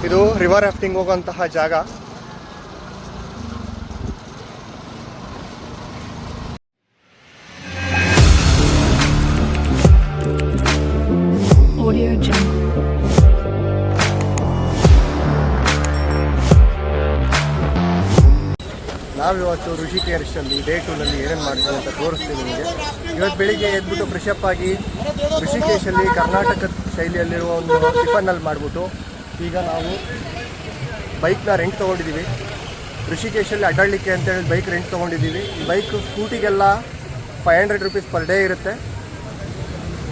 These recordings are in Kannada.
ಇದು ರಿವರ್ ರಾಫ್ಟಿಂಗ್ ಹೋಗುವಂತಹ ಜಾಗ. ನಾವಿವತ್ತು ಋಷಿಕೇಶಲ್ಲಿ ಡೇ 2ನಲ್ಲಿ ಏನೇನು ಮಾಡ್ತೀವಿ ಅಂತ ತೋರಿಸ್ತೀವಿ ನಿಮಗೆ. ಇವತ್ತು ಬೆಳಿಗ್ಗೆ ಎದ್ಬಿಟ್ಟು ಫ್ರೆಶಪ್ ಆಗಿ ಋಷಿಕೇಶಲ್ಲಿ ಕರ್ನಾಟಕ ಶೈಲಿಯಲ್ಲಿರುವ ಒಂದು ಟಿಫನ್ನಲ್ಲಿ ಮಾಡಿಬಿಟ್ಟು ಈಗ ನಾವು ಬೈಕ್ನ ರೆಂಟ್ ತೊಗೊಂಡಿದ್ದೀವಿ. ಋಷಿಕೇಶಲ್ಲಿ ಅಡ್ಡಾಡಲಿಕ್ಕೆ ಅಂತೇಳಿ ಬೈಕ್ ರೆಂಟ್ ತೊಗೊಂಡಿದ್ದೀವಿ. ಈ ಬೈಕ್ ಸ್ಕೂಟಿಗೆಲ್ಲ 500 ರೂಪೀಸ್ ಪರ್ ಡೇ ಇರುತ್ತೆ.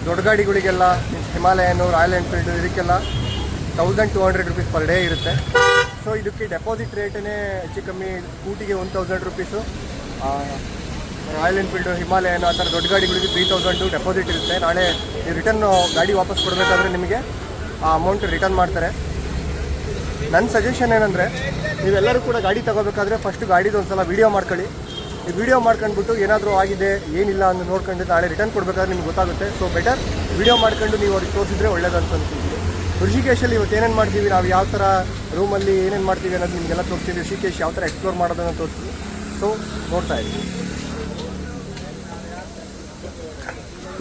ದೊಡ್ಡ ಗಾಡಿಗಳಿಗೆಲ್ಲ ಹಿಮಾಲಯನು, ರಾಯಲ್ ಎನ್ಫೀಲ್ಡು ಇದಕ್ಕೆಲ್ಲ 1200 ರೂಪೀಸ್ ಪರ್ ಡೇ ಇರುತ್ತೆ. ಸೊ ಇದಕ್ಕೆ ಡೆಪಾಸಿಟ್ ರೇಟೇ ಹೆಚ್ಚು ಕಮ್ಮಿ. ಸ್ಕೂಟಿಗೆ 1000 ರೂಪೀಸು, ರಾಯಲ್ ಎನ್ಫೀಲ್ಡು, ಹಿಮಾಲಯನು ಆ ಥರ ದೊಡ್ಡ ಗಾಡಿಗಳಿಗೆ 3000 ಡೆಪಾಸಿಟ್ ಇರುತ್ತೆ. ನಾಳೆ ನೀವು ರಿಟರ್ನ್ ಗಾಡಿ ವಾಪಸ್ ಕೊಡಬೇಕಾದ್ರೆ ನಿಮಗೆ ಆ ಅಮೌಂಟ್ ರಿಟರ್ನ್ ಮಾಡ್ತಾರೆ. ನನ್ನ ಸಜೆಷನ್ ಏನಂದರೆ, ನೀವೆಲ್ಲರೂ ಕೂಡ ಗಾಡಿ ತೊಗೋಬೇಕಾದ್ರೆ ಫಸ್ಟು ಗಾಡಿದು ಒಂದು ಸಲ ವೀಡಿಯೋ ಮಾಡ್ಕೊಳ್ಳಿ. ಈ ವಿಡಿಯೋ ಮಾಡ್ಕೊಂಡ್ಬಿಟ್ಟು ಏನಾದರೂ ಆಗಿದೆ ಏನಿಲ್ಲ ಅಂತ ನೋಡ್ಕೊಂಡು ನಾಳೆ ರಿಟರ್ನ್ ಕೊಡಬೇಕಾದ್ರೆ ನಿಮ್ಗೆ ಗೊತ್ತಾಗುತ್ತೆ. ಸೊ ಬೆಟರ್ ವಿಡಿಯೋ ಮಾಡ್ಕೊಂಡು ನೀವು ಅವ್ರಿಗೆ ತೋರಿಸಿದ್ರೆ ಒಳ್ಳೇದು ಅಂತ ಅಂದ್ಕೊಳ್ತೀವಿ. ಋಷಿಕೇಶಲ್ಲಿ ಇವತ್ತು ಏನೇನು ಮಾಡ್ತೀವಿ, ನಾವು ಯಾವ ಥರ ರೂಮಲ್ಲಿ ಏನೇನು ಮಾಡ್ತೀವಿ ಅನ್ನೋದು ನಿಮಗೆಲ್ಲ ತೋರಿಸ್ತೀವಿ. ಋಷಿಕೇಶ್ ಯಾವ ಥರ ಎಕ್ಸ್ಪ್ಲೋರ್ ಮಾಡೋದನ್ನು ತೋರಿಸ್ತೀವಿ. ಸೊ ನೋಡ್ತಾ ಇದ್ದೀವಿ.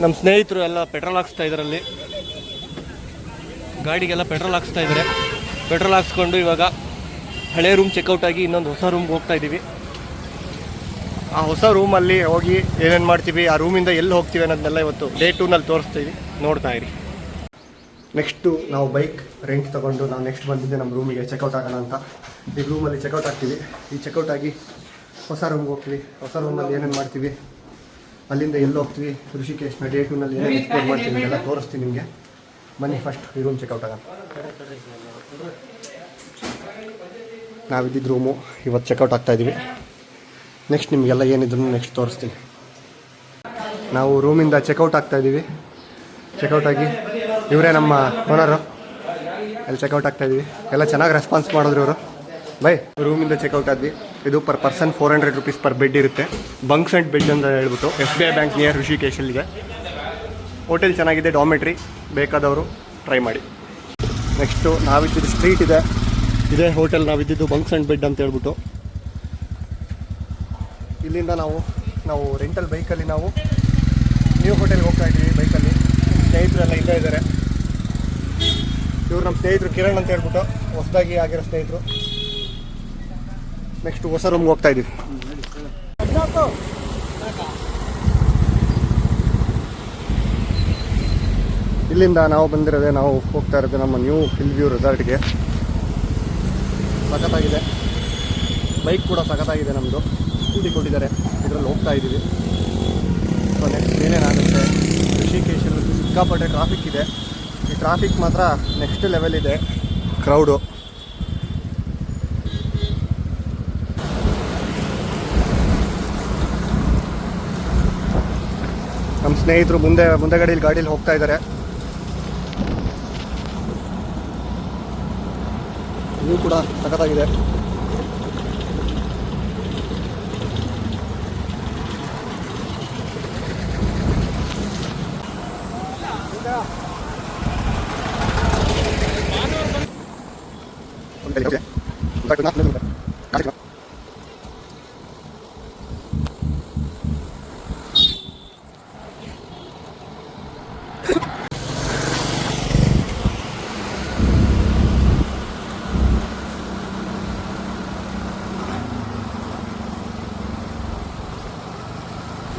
ನಮ್ಮ ಸ್ನೇಹಿತರು ಎಲ್ಲ ಪೆಟ್ರೋಲ್ ಹಾಕ್ಸ್ತಾ ಇದರಲ್ಲಿ, ಗಾಡಿಗೆಲ್ಲ ಪೆಟ್ರೋಲ್ ಹಾಕ್ಸ್ತಾ ಇದ್ದಾರೆ. ಪೆಟ್ರೋಲ್ ಹಾಕ್ಸ್ಕೊಂಡು ಇವಾಗ ಹಳೆ ರೂಮ್ ಚೆಕ್ಔಟ್ ಆಗಿ ಇನ್ನೊಂದು ಹೊಸ ರೂಮ್ಗೆ ಹೋಗ್ತಾ ಇದ್ದೀವಿ. ಆ ಹೊಸ ರೂಮಲ್ಲಿ ಹೋಗಿ ಏನೇನು ಮಾಡ್ತೀವಿ, ಆ ರೂಮಿಂದ ಎಲ್ಲಿ ಹೋಗ್ತೀವಿ ಅನ್ನೋದನ್ನೆಲ್ಲ ಇವತ್ತು ಡೇ 2ನಲ್ಲಿ ತೋರಿಸ್ತೀವಿ. ನೋಡ್ತಾ ಇರಿ. ನೆಕ್ಸ್ಟು ನಾವು ಬೈಕ್ ರೆಂಟ್ ತೊಗೊಂಡು ನಾವು ನೆಕ್ಸ್ಟ್ ಬಂದಿದ್ದೆ ನಮ್ಮ ರೂಮಿಗೆ ಚೆಕ್ಔಟ್ ಆಗೋಣ ಅಂತ. ಈ ರೂಮಲ್ಲಿ ಚೆಕ್ಔಟ್ ಆಗ್ತೀವಿ. ಈ ಚೆಕ್ಔಟ್ ಆಗಿ ಹೊಸ ರೂಮ್ಗೆ ಹೋಗ್ತೀವಿ. ಹೊಸ ರೂಮಲ್ಲಿ ಏನೇನು ಮಾಡ್ತೀವಿ, ಅಲ್ಲಿಂದ ಎಲ್ಲಿ ಹೋಗ್ತೀವಿ, ಋಷಿಕೇಶ್ನ ಡೇ 2ನಲ್ಲಿ ಏನೇನು ಎಕ್ಸ್ಪ್ಲೋರ್ ಮಾಡ್ತೀವಿ ಎಲ್ಲ ತೋರಿಸ್ತೀನಿ ನಿಮಗೆ. ಬನ್ನಿ ಫಸ್ಟ್ ಈ ರೂಮ್ ಚೆಕ್ಔಟ್ ಆಗೋಣ. ನಾವಿದ್ದಿದ್ದು ರೂಮು ಇವತ್ತು ಚೆಕ್ಔಟ್ ಆಗ್ತಾಯಿದ್ದೀವಿ. ನೆಕ್ಸ್ಟ್ ನಿಮಗೆಲ್ಲ ಏನಿದ್ರು ನೆಕ್ಸ್ಟ್ ತೋರಿಸ್ತೀನಿ. ನಾವು ರೂಮಿಂದ ಚೆಕ್ಔಟ್ ಆಗ್ತಾಯಿದ್ದೀವಿ. ಚೆಕ್ಔಟ್ ಆಗಿ ಇವರೇ ನಮ್ಮ ಓನರು, ಅಲ್ಲಿ ಚೆಕ್ಔಟ್ ಆಗ್ತಾಯಿದ್ದೀವಿ. ಎಲ್ಲ ಚೆನ್ನಾಗಿ ರೆಸ್ಪಾನ್ಸ್ ಮಾಡಿದ್ರು ಇವರು. ಬೈ ರೂಮಿಂದ ಚೆಕ್ಔಟ್ ಆದ್ವಿ. ಇದು per person 400 rupees per bed ಇರುತ್ತೆ. ಬಂಕ್ಸ್ ಆ್ಯಂಡ್ ಬೆಡ್ ಅಂತ ಹೇಳ್ಬಿಟ್ಟು SBI ಬ್ಯಾಂಕ್ ನಿಯರ್ ಋಷಿಕೇಶಲ್ಲಿದೆ. ಹೋಟೆಲ್ ಚೆನ್ನಾಗಿದೆ, ಡಾಮೆಟ್ರಿ, ಬೇಕಾದವರು ಟ್ರೈ ಮಾಡಿ. ನೆಕ್ಸ್ಟು ನಾವಿದ್ದಿದ್ದು ಸ್ಟ್ರೀಟ್ ಇದೆ, ಇದೇ ಹೋಟೆಲ್ ನಾವಿದ್ದಿದ್ದು ಬಂಕ್ಸ್ ಆ್ಯಂಡ್ ಬೆಡ್ ಅಂತ ಹೇಳ್ಬಿಟ್ಟು. ಇಲ್ಲಿಂದ ನಾವು ರೆಂಟಲ್ ಬೈಕಲ್ಲಿ ನಾವು ನ್ಯೂ ಹೋಟೆಲ್ಗೆ ಹೋಗ್ತಾ ಇದ್ದೀವಿ. ಬೈಕಲ್ಲಿ ಸ್ನೇಹಿತರೆಲ್ಲ ಇಲ್ಲೇ ಇದ್ದಾರೆ. ಇವರು ನಮ್ಮ ಸ್ನೇಹಿತರು ಕಿರಣ್ ಅಂತ ಹೇಳ್ಬಿಟ್ಟು, ಹೊಸದಾಗಿ ಆಗಿರೋ ಸ್ನೇಹಿತರು. ನೆಕ್ಸ್ಟ್ ಹೊಸ ರೂಮ್ಗೆ ಹೋಗ್ತಾ ಇದ್ದೀವಿ. ಇಲ್ಲಿಂದ ನಾವು ಬಂದಿರೋದೆ, ನಾವು ಹೋಗ್ತಾ ಇರೋದು ನಮ್ಮ ನ್ಯೂ ಹಿಲ್ ವ್ಯೂ ರೆಸಾರ್ಟ್ಗೆ. ಸಖತ್ತಾಗಿದೆ, ಬೈಕ್ ಕೂಡ ಸಖತ್ತಾಗಿದೆ. ನಮ್ಮದು ಸ್ಕೂಟಿ ಕೊಟ್ಟಿದ್ದಾರೆ, ಇದರಲ್ಲಿ ಹೋಗ್ತಾ ಇದ್ದೀವಿ. ಸೊ ನೆಕ್ಸ್ಟ್ ಏನೇನಾಗುತ್ತೆ, ಋಷಿಕೇಶಲ್ಲಿ ಸಿಕ್ಕಾಪಟ್ಟೆ ಟ್ರಾಫಿಕ್ ಇದೆ. ಈ ಟ್ರಾಫಿಕ್ ಮಾತ್ರ ನೆಕ್ಸ್ಟ್ ಲೆವೆಲ್ ಇದೆ, ಕ್ರೌಡು. ನಮ್ಮ ಸ್ನೇಹಿತರು ಮುಂದೆ ಗಾಡೀಲಿ ಹೋಗ್ತಾ ಇದ್ದಾರೆ. ಇದು ಕೂಡ ಸಖತ್ತಾಗಿದೆ.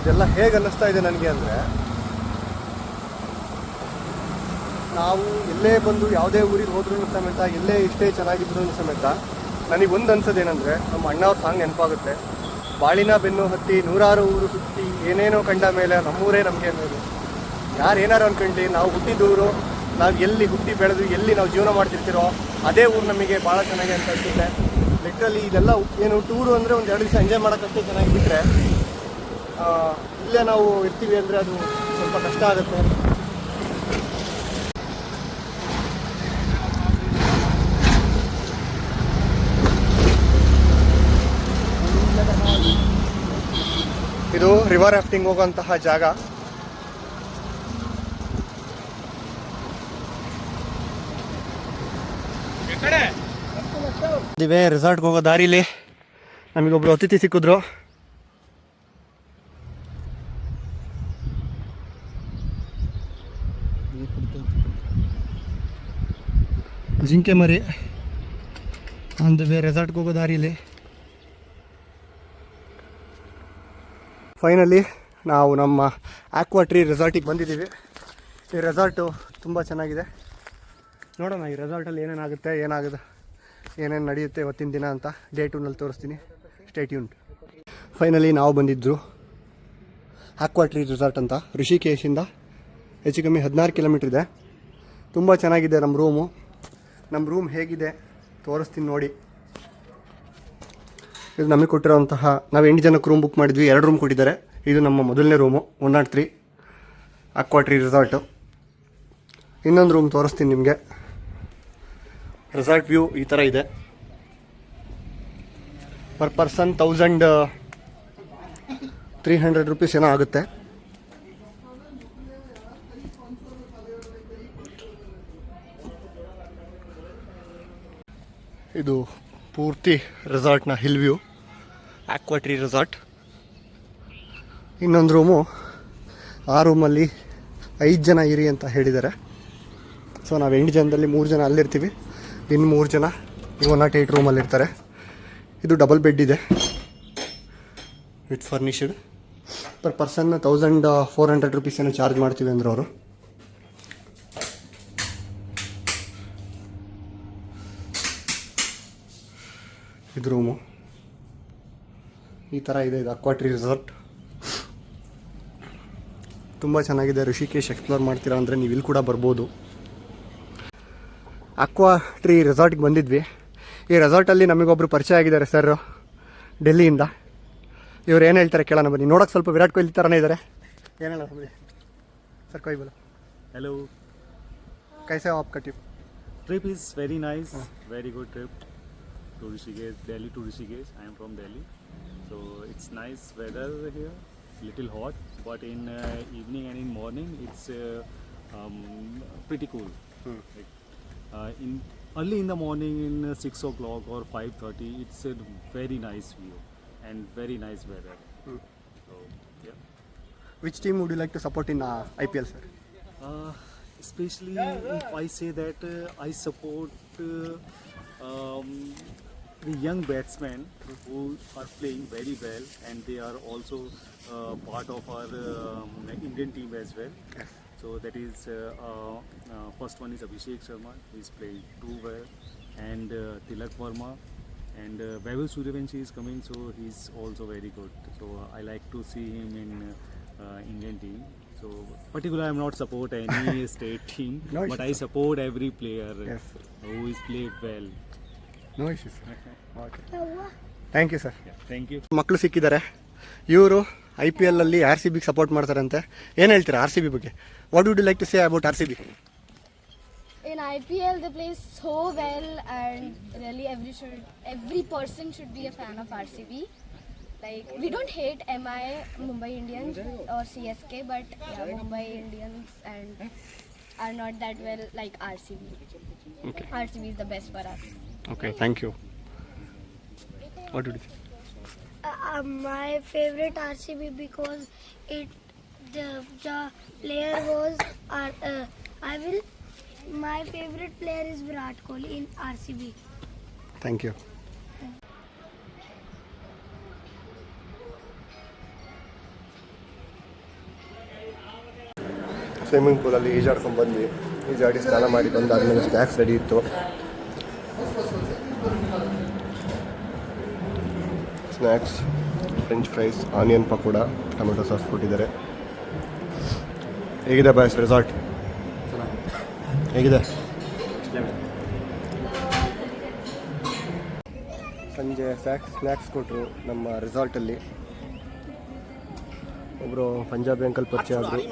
ಇದೆಲ್ಲ ಹೇಗೆ ಅನ್ನಿಸ್ತಾ ಇದೆ ನನಗೆ ಅಂದರೆ, ನಾವು ಎಲ್ಲೇ ಬಂದು ಯಾವುದೇ ಊರಿಗೆ ಹೋದ್ರೂ ಸಮೇತ, ಎಲ್ಲೇ ಇಷ್ಟೇ ಚೆನ್ನಾಗಿದ್ರು ಸಮೇತ ನನಗೆ ಅನ್ಸೋದೇನೆಂದರೆ, ನಮ್ಮ ಅಣ್ಣವ್ರ ಸಾಂಗ್ ನೆನಪಾಗುತ್ತೆ. ಬಾಳಿನ ಬೆನ್ನು ಹತ್ತಿ 100 ಊರು ಸುತ್ತಿ ಏನೇನೋ ಕಂಡ ಮೇಲೆ ನಮ್ಮೂರೇ ನಮಗೆ ಅನ್ನೋದು. ಯಾರು ಏನಾರು ಅಂದ್ಕೊಂಡು, ನಾವು ಹುಟ್ಟಿದೂರು, ನಾವು ಎಲ್ಲಿ ಹುಟ್ಟಿ ಬೆಳೆದು ಎಲ್ಲಿ ನಾವು ಜೀವನ ಮಾಡ್ತಿರ್ತೀರೋ ಅದೇ ಊರು ನಮಗೆ ಭಾಳ ಚೆನ್ನಾಗಿ ಅಂತ ಅನಿಸುತ್ತೆ. ಲಿಟ್ರಲಿ ಇದೆಲ್ಲ ಏನು ಟೂರು ಅಂದರೆ ಒಂದು 2 ದಿವಸ ಎಂಜಾಯ್ ಮಾಡೋಕ್ಕಂತೂ ಚೆನ್ನಾಗಿ ಬಿಟ್ಟರೆ, ಇಲ್ಲೇ ನಾವು ಇರ್ತೀವಿ ಅಂದರೆ ಅದು ಸ್ವಲ್ಪ ಕಷ್ಟ ಆಗುತ್ತೆ. ಇದು ರಿವರ್ ರಾಫ್ಟಿಂಗ್ ಹೋಗುವಂತಹ ಜಾಗ. ಇವೆ ರೆಸಾರ್ಟ್ಗೆ ಹೋಗೋ ದಾರಿಲಿ ನಮಗೊಬ್ರು ಅತಿಥಿ ಸಿಕ್ಕಿದ್ರು. ಜಿಂಕೆ ಮರಿ ಆನ್ ದ ವೇ ರೆಸಾರ್ಟ್ಗೆ ಹೋಗೋ ದಾರಿಲಿ. ಫೈನಲಿ ನಾವು ನಮ್ಮ ಆಕ್ವಾ ಟ್ರೀ ರೆಸಾರ್ಟಿಗೆ ಬಂದಿದ್ದೀವಿ. ಈ ರೆಸಾರ್ಟು ತುಂಬ ಚೆನ್ನಾಗಿದೆ. ನೋಡೋಣ ಈ ರೆಸಾರ್ಟಲ್ಲಿ ಏನೇನು ನಡೆಯುತ್ತೆ ಇವತ್ತಿನ ದಿನ ಅಂತ ಡೇ 2ನಲ್ಲಿ ತೋರಿಸ್ತೀನಿ. Stay tuned. ಫೈನಲಿ ನಾವು ಬಂದಿದ್ದು ಆಕ್ವಾ ಟ್ರೀ ರೆಸಾರ್ಟ್ ಅಂತ, ಋಷಿಕೇಶಿಂದ ಹೆಚ್ಚು ಕಮ್ಮಿ 16 ಕಿಲೋಮೀಟ್ರ್ ಇದೆ. ತುಂಬ ಚೆನ್ನಾಗಿದೆ ನಮ್ಮ ರೂಮು. ನಮ್ಮ ರೂಮ್ ಹೇಗಿದೆ ತೋರಿಸ್ತೀನಿ ನೋಡಿ. ಇದು ನಮಗೆ ಕೊಟ್ಟಿರೋಂತಹ, ನಾವು 8 ಜನಕ್ಕೆ ರೂಮ್ ಬುಕ್ ಮಾಡಿದ್ವಿ, 2 ರೂಮ್ ಕೊಟ್ಟಿದ್ದಾರೆ. ಇದು ನಮ್ಮ ಮೊದಲನೇ ರೂಮು 103 ಆಕ್ವಾ ಟ್ರೀ ರೆಸಾರ್ಟು. ಇನ್ನೊಂದು ರೂಮ್ ತೋರಿಸ್ತೀನಿ ನಿಮಗೆ. ರೆಸಾರ್ಟ್ ವ್ಯೂ ಈ ಥರ ಇದೆ. ಪರ್ ಪರ್ಸನ್ 1300 ರುಪೀಸ್ ಏನೋ ಆಗುತ್ತೆ. ಇದು ಪೂರ್ತಿ ರೆಸಾರ್ಟ್ನ hill view, aqua tree resort. ಇನ್ನೊಂದು ರೂಮು, ಆ ರೂಮಲ್ಲಿ 5 ಜನ ಇರಿ ಅಂತ ಹೇಳಿದ್ದಾರೆ. ಸೊ ನಾವು 8 ಜನದಲ್ಲಿ 3 ಜನ ಅಲ್ಲಿರ್ತೀವಿ, ಇನ್ನು 3 ಜನ ಈ 108 ರೂಮಲ್ಲಿರ್ತಾರೆ. ಇದು ಡಬಲ್ ಬೆಡ್ ಇದೆ with furnished. Per person 1400 rupees ಏನೋ ಚಾರ್ಜ್ ಮಾಡ್ತೀವಿ ಅಂದ್ರೆ ಅವರು. ಇದು ರೂಮು ಈ ಥರ ಇದೆ. ಇದು ಆಕ್ವಾ ಟ್ರೀ ರೆಸಾರ್ಟ್ ತುಂಬ ಚೆನ್ನಾಗಿದೆ. ಋಷಿಕೇಶ್ ಎಕ್ಸ್ಪ್ಲೋರ್ ಮಾಡ್ತೀರಾ ಅಂದರೆ ನೀವು ಇಲ್ಲಿ ಕೂಡ ಬರ್ಬೋದು. ಆಕ್ವಾ ಟ್ರೀ ರೆಸಾರ್ಟ್ಗೆ ಬಂದಿದ್ವಿ. ಈ ರೆಸಾರ್ಟಲ್ಲಿ ನಮಗೊಬ್ಬರು ಪರಿಚಯ ಆಗಿದ್ದಾರೆ ಸರ್, ಡೆಲ್ಲಿಯಿಂದ. ಇವ್ರು ಏನು ಹೇಳ್ತಾರೆ ಕೇಳೋಣ ಬನ್ನಿ. ನೋಡೋಕೆ ಸ್ವಲ್ಪ ವಿರಾಟ್ ಕೊಹ್ಲಿ ಥರನೇ ಇದ್ದಾರೆ. ಏನು ಹೇಳೋಣ ಬನ್ನಿ ಸರ್. ಕೊಹ್ಲಿ ಬೋಲೋ. हेलो, कैसे हो आपका trip? Trip is very nice, very good trip to Rishikesh, Delhi to Rishikesh. I am from Delhi, so it's nice weather here. Little hot, but in evening and in morning it's pretty cool. Like, in early in the morning, in 6 o'clock or 5:30, it's a very nice view and very nice weather. So yeah. Which team would you like to support in IPL, sir? Especially if I say that I support the young batsmen who are playing very well, and they are also part of our Indian team as well. Yes. So that is first one is Abhishek Sharma. He's playing too well, and Tilak Verma, and Vaibhav Suryavanshi is coming, so he's also very good. So I like to see him in Indian team. So particularly I am not support any state team, No but issues, I support every player Yes. who is played well. No issues. Okay, thank you sir. Thank you. ಮಕ್ಕಳು ಸಿಕ್ಕಿದ್ದಾರೆ. ಇವರು IPL ಅಲ್ಲಿ RCB ಸಪೋರ್ಟ್ ಮಾಡ್ತಾರಂತೆ. ಏನು ಹೇಳ್ತೀರಾ RCB ಬಗ್ಗೆ? What would you like to say about RCB? In IPL they play so well, and really every person should be a fan of RCB. Like, we don't hate MI, Mumbai Indians or CSK, but yeah, Mumbai Indians and are not that well like RCB. Okay. RCB is the best for us. Okay, thank you. What would you say? My favorite RCB because the player was my favorite player is Virat Kohli in RCB. Thank you. Swimming ಪೂಲಲ್ಲಿ ಈಜಾಡ್ಕೊಂಡು ಬಂದ್ವಿ. ಈಜಾಡಿ ಸ್ನಾನ ಮಾಡಿ ಬಂದಾದ್ಮೇಲೆ ಸ್ನ್ಯಾಕ್ಸ್ ರೆಡಿ ಇತ್ತು. Snacks, French fries, onion pakoda, tomato sauce ಕೊಟ್ಟಿದ್ದಾರೆ. ಹೇಗಿದೆ ಬಾಯ್ಸ್ ರೆಸಾರ್ಟ್? ಹೇಗಿದೆ? ಸಂಜೆ ಸ್ನ್ಯಾಕ್ಸ್ ಕೊಟ್ಟರು ನಮ್ಮ ರೆಸಾರ್ಟಲ್ಲಿ. ಒಬ್ಬರು ಪಂಜಾಬಿ ಅಂಕಲ್ ಪರಿಚಯ ಆದರು.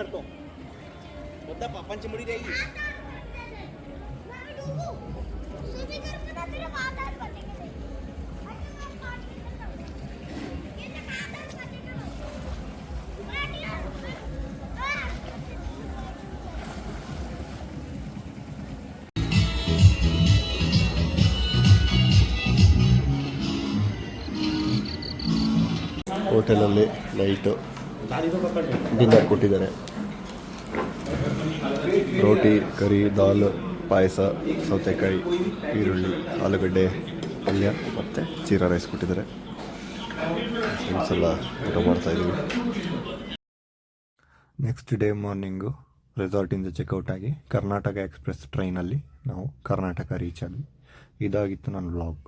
ಹೋಟೆಲಲ್ಲಿ ನೈಟು ಡಿನ್ನರ್ ಕೊಟ್ಟಿದ್ದಾರೆ. ರೋಟಿ, ಕರಿ, ದಾಲ್, ಪಾಯಸ, ಸೌತೆಕಾಯಿ, ಈರುಳ್ಳಿ, ಆಲೂಗಡ್ಡೆ ಪಲ್ಯ ಮತ್ತು ಜೀರಾ ರೈಸ್ ಕೊಟ್ಟಿದ್ದಾರೆ. ಫ್ರೆಂಡ್ಸ್ ಎಲ್ಲ ಊಟ ಮಾಡ್ತಾಯಿದ್ದೀವಿ. ನೆಕ್ಸ್ಟ್ ಡೇ ಮಾರ್ನಿಂಗು ರೆಸಾರ್ಟಿಂದ ಚೆಕ್ಔಟ್ ಆಗಿ ಕರ್ನಾಟಕ ಎಕ್ಸ್ಪ್ರೆಸ್ ಟ್ರೈನಲ್ಲಿ ನಾವು ಕರ್ನಾಟಕ ರೀಚ್ ಆದ್ವಿ. ಇದಾಗಿತ್ತು ನನ್ನ ವ್ಲಾಗ್.